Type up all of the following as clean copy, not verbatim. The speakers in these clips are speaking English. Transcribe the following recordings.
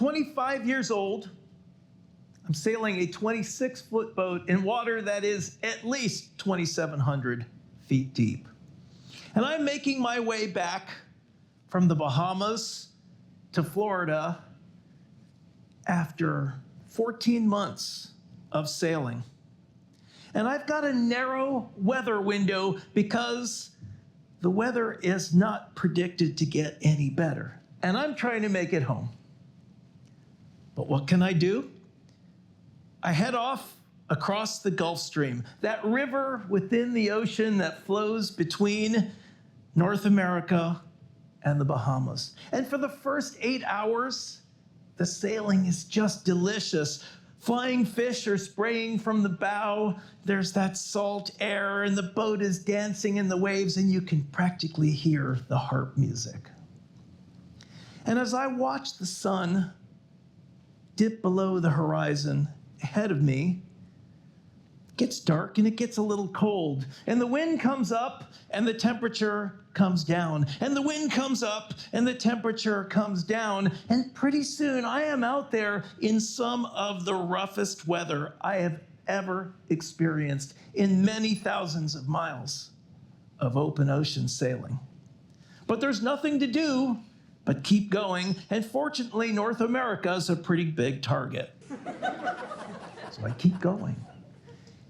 25 years old. I'm sailing a 26-foot boat in water that is at least 2,700 feet deep. And I'm making my way back from the Bahamas to Florida after 14 months of sailing. And I've got a narrow weather window because the weather is not predicted to get any better. And I'm trying to make it home. But what can I do? I head off across the Gulf Stream, that river within the ocean that flows between North America and the Bahamas. And for the first 8 hours, the sailing is just delicious. Flying fish are spraying from the bow. There's that salt air, and the boat is dancing in the waves, and you can practically hear the harp music. And as I watch the sun dip below the horizon ahead of me, it gets dark and it gets a little cold. And the wind comes up and the temperature comes down. And the wind comes up and the temperature comes down. And pretty soon I am out there in some of the roughest weather I have ever experienced in many thousands of miles of open ocean sailing. But there's nothing to do but keep going. And fortunately, North America is a pretty big target. So I keep going.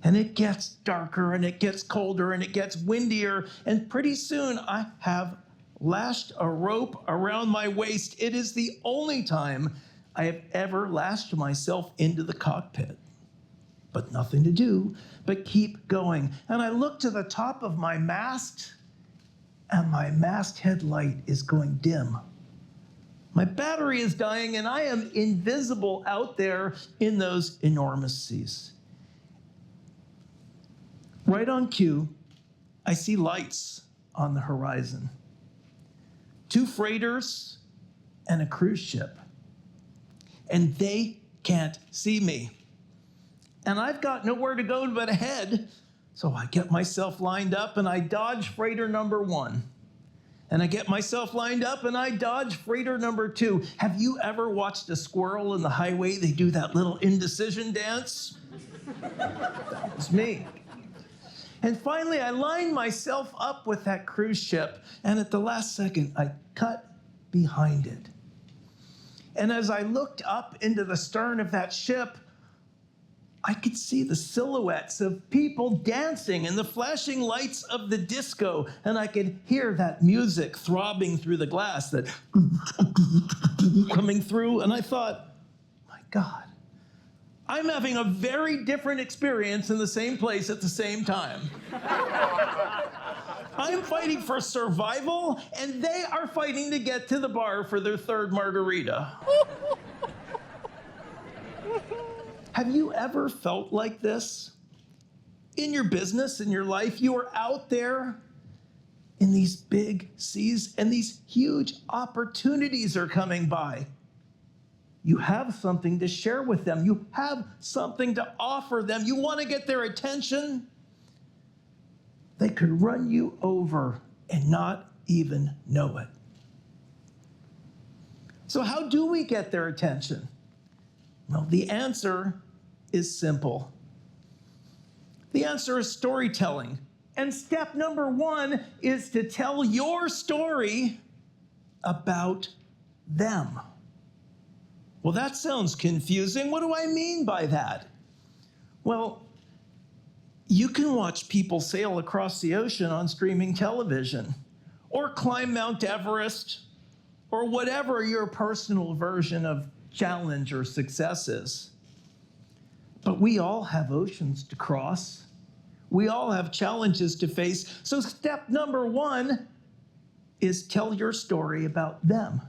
And it gets darker, and it gets colder, and it gets windier, and pretty soon I have lashed a rope around my waist. It is the only time I have ever lashed myself into the cockpit. But nothing to do but keep going. And I look to the top of my mast, and my masthead light is going dim. My battery is dying, and I am invisible out there in those enormous seas. Right on cue, I see lights on the horizon. 2 freighters and a cruise ship. And they can't see me. And I've got nowhere to go but ahead. So I get myself lined up and I dodge freighter number 1. And I get myself lined up and I dodge freighter number 2. Have you ever watched a squirrel in the highway? They do that little indecision dance. That was me. And finally, I line myself up with that cruise ship, and at the last second, I cut behind it. And as I looked up into the stern of that ship, I could see the silhouettes of people dancing and the flashing lights of the disco, and I could hear that music throbbing through the glass, that coming through, and I thought, my God, I'm having a very different experience in the same place at the same time. I'm fighting for survival, and they are fighting to get to the bar for their 3rd margarita. Have you ever felt like this? In your business, in your life, you are out there in these big seas, and these huge opportunities are coming by. You have something to share with them. You have something to offer them. You want to get their attention. They could run you over and not even know it. So how do we get their attention? Well, the answer is simple. The answer is storytelling. And step number 1 is to tell your story about them. Well, that sounds confusing. What do I mean by that? Well, you can watch people sail across the ocean on streaming television, or climb Mount Everest, or whatever your personal version of challenge or success is. But we all have oceans to cross. We all have challenges to face. So step number 1 is tell your story about them.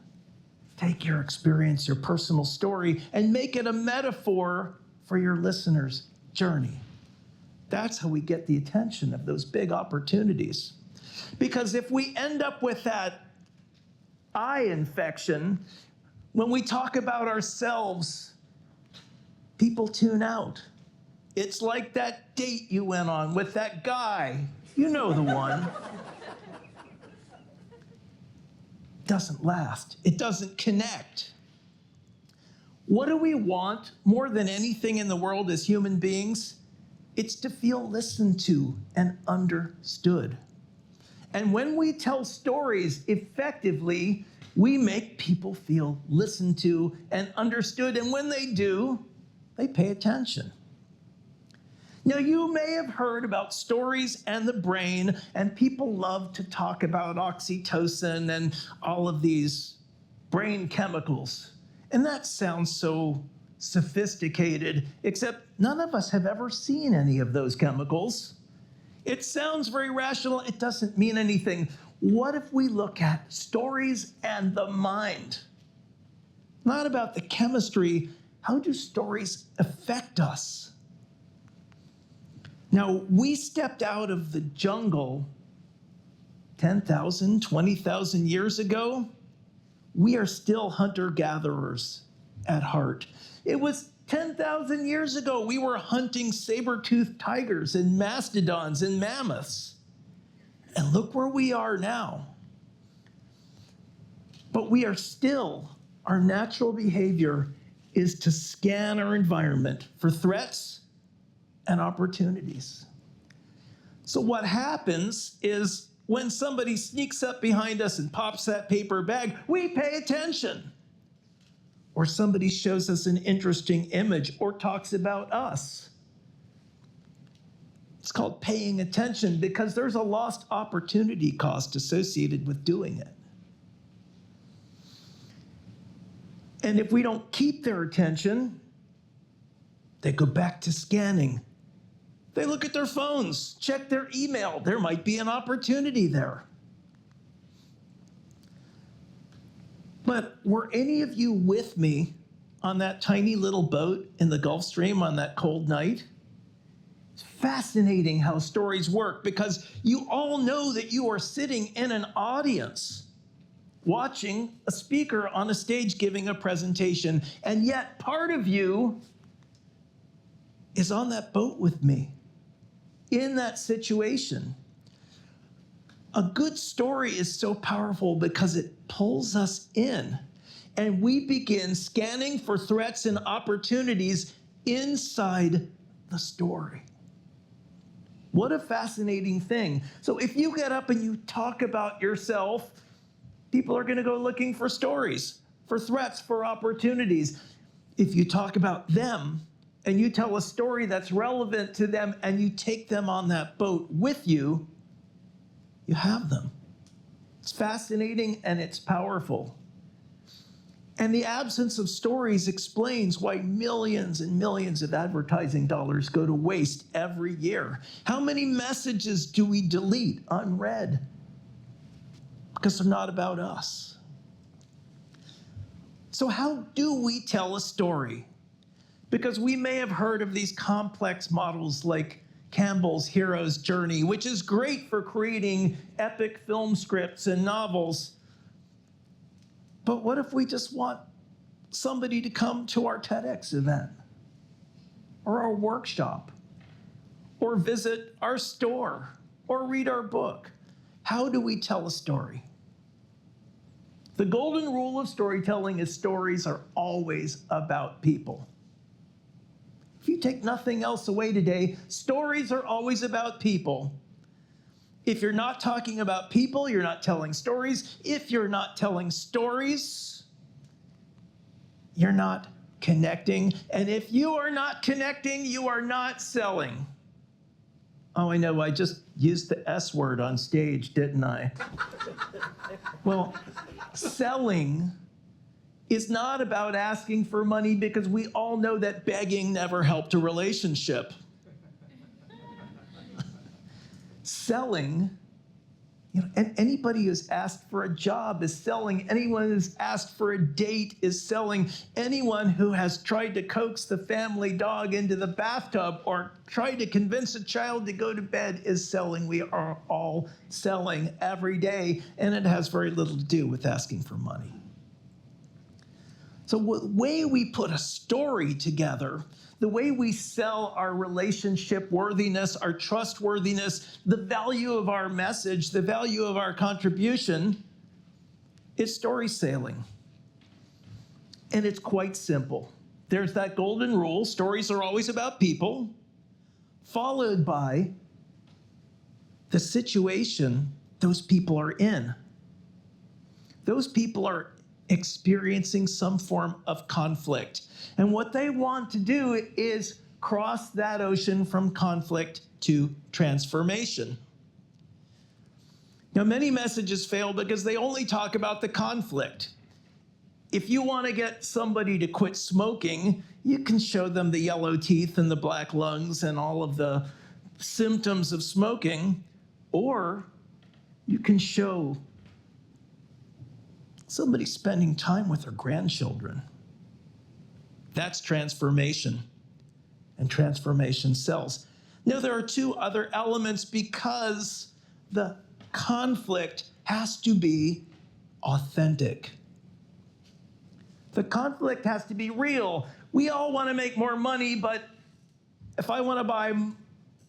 Take your experience, your personal story, and make it a metaphor for your listener's journey. That's how we get the attention of those big opportunities. Because if we end up with that eye infection, when we talk about ourselves, people tune out. It's like that date you went on with that guy. You know the one. Doesn't last. It doesn't connect. What do we want more than anything in the world as human beings? It's to feel listened to and understood. And when we tell stories effectively, we make people feel listened to and understood. And when they do, they pay attention. Now, you may have heard about stories and the brain, and people love to talk about oxytocin and all of these brain chemicals. And that sounds so sophisticated, except none of us have ever seen any of those chemicals. It sounds very rational. It doesn't mean anything. What if we look at stories and the mind? Not about the chemistry. How do stories affect us? Now, we stepped out of the jungle 10,000, 20,000 years ago. We are still hunter-gatherers at heart. It was 10,000 years ago we were hunting saber-toothed tigers and mastodons and mammoths. And look where we are now. But we are still, our natural behavior is to scan our environment for threats and opportunities. So what happens is when somebody sneaks up behind us and pops that paper bag, we pay attention. Or somebody shows us an interesting image or talks about us. It's called paying attention because there's a lost opportunity cost associated with doing it. And if we don't keep their attention, they go back to scanning. They look at their phones, check their email. There might be an opportunity there. But were any of you with me on that tiny little boat in the Gulf Stream on that cold night? It's fascinating how stories work because you all know that you are sitting in an audience watching a speaker on a stage giving a presentation, and yet part of you is on that boat with me in that situation. A good story is so powerful because it pulls us in, and we begin scanning for threats and opportunities inside the story. What a fascinating thing. So if you get up and you talk about yourself, people are going to go looking for stories, for threats, for opportunities. If you talk about them and you tell a story that's relevant to them and you take them on that boat with you, you have them. It's fascinating and it's powerful. And the absence of stories explains why millions and millions of advertising dollars go to waste every year. How many messages do we delete unread? Because they're not about us. So how do we tell a story? Because we may have heard of these complex models like Campbell's hero's journey, which is great for creating epic film scripts and novels. But what if we just want somebody to come to our TEDx event or our workshop or visit our store or read our book? How do we tell a story? The golden rule of storytelling is stories are always about people. If you take nothing else away today, stories are always about people. If you're not talking about people, you're not telling stories. If you're not telling stories, you're not connecting. And if you are not connecting, you are not selling. Oh, I know, I just used the S word on stage, didn't I? Well, selling is not about asking for money because we all know that begging never helped a relationship. Selling, and anybody who's asked for a job is selling. Anyone who's asked for a date is selling. Anyone who has tried to coax the family dog into the bathtub or tried to convince a child to go to bed is selling. We are all selling every day, and it has very little to do with asking for money. So the way we put a story together, the way we sell our relationship worthiness, our trustworthiness, the value of our message, the value of our contribution, is story selling. And it's quite simple. there's that golden rule, stories are always about people, followed by the situation those people are in. Those people are experiencing some form of conflict. And what they want to do is cross that ocean from conflict to transformation. Now, many messages fail because they only talk about the conflict. If you want to get somebody to quit smoking, you can show them the yellow teeth and the black lungs and all of the symptoms of smoking, or you can show somebody spending time with their grandchildren. That's transformation, and transformation sells. Now, there are two other elements because the conflict has to be authentic. The conflict has to be real. We all want to make more money, but if I want to buy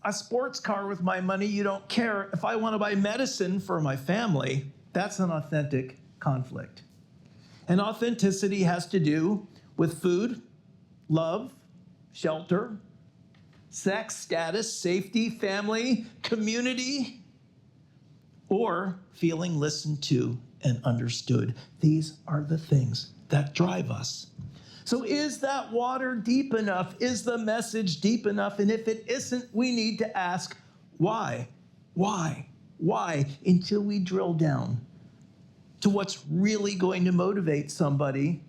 a sports car with my money, you don't care. If I want to buy medicine for my family, that's an authentic conflict. And authenticity has to do with food, love, shelter, sex, status, safety, family, community, or feeling listened to and understood. These are the things that drive us. So is that water deep enough? Is the message deep enough? And if it isn't, we need to ask why? Why? Why? Until we drill down to what's really going to motivate somebody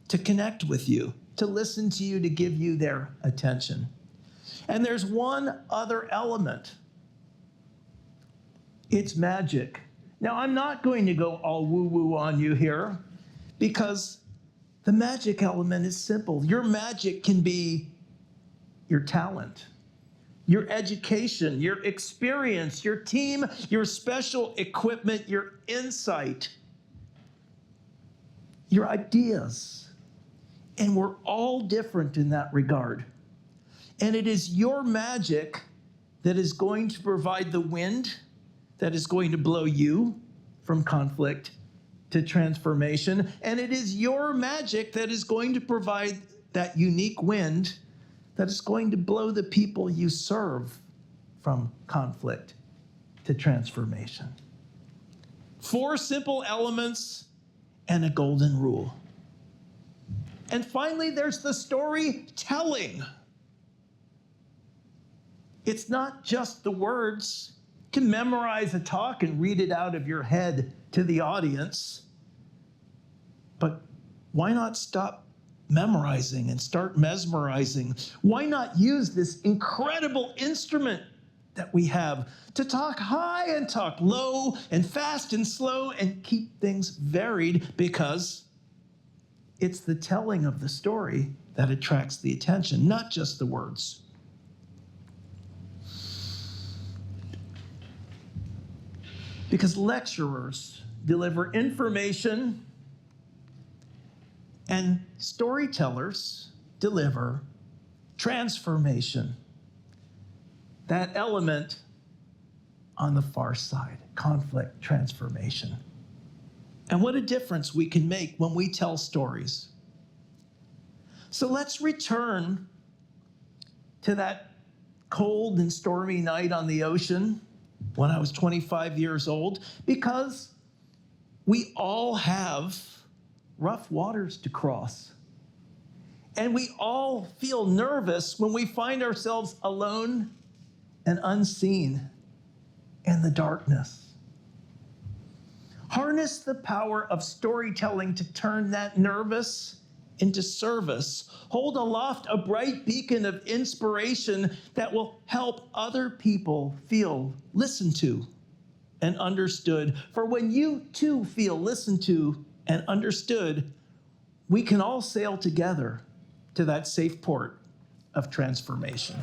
to connect with you, to listen to you, to give you their attention. And there's one other element. It's magic. Now, I'm not going to go all woo-woo on you here because the magic element is simple. Your magic can be your talent, your education, your experience, your team, your special equipment, your insight, your ideas. And we're all different in that regard. And it is your magic that is going to provide the wind that is going to blow you from conflict to transformation. And it is your magic that is going to provide that unique wind that is going to blow the people you serve from conflict to transformation. 4 simple elements and a golden rule. And finally, there's the storytelling. It's not just the words. You can memorize a talk and read it out of your head to the audience. But why not stop memorizing and start mesmerizing? Why not use this incredible instrument that we have to talk high and talk low and fast and slow and keep things varied, because it's the telling of the story that attracts the attention, not just the words. Because lecturers deliver information and storytellers deliver transformation. That element on the far side, conflict, transformation. And what a difference we can make when we tell stories. So let's return to that cold and stormy night on the ocean when I was 25 years old, because we all have rough waters to cross. And we all feel nervous when we find ourselves alone and unseen in the darkness. Harness the power of storytelling to turn that nervous into service. Hold aloft a bright beacon of inspiration that will help other people feel listened to and understood. For when you too feel listened to and understood, we can all sail together to that safe port of transformation.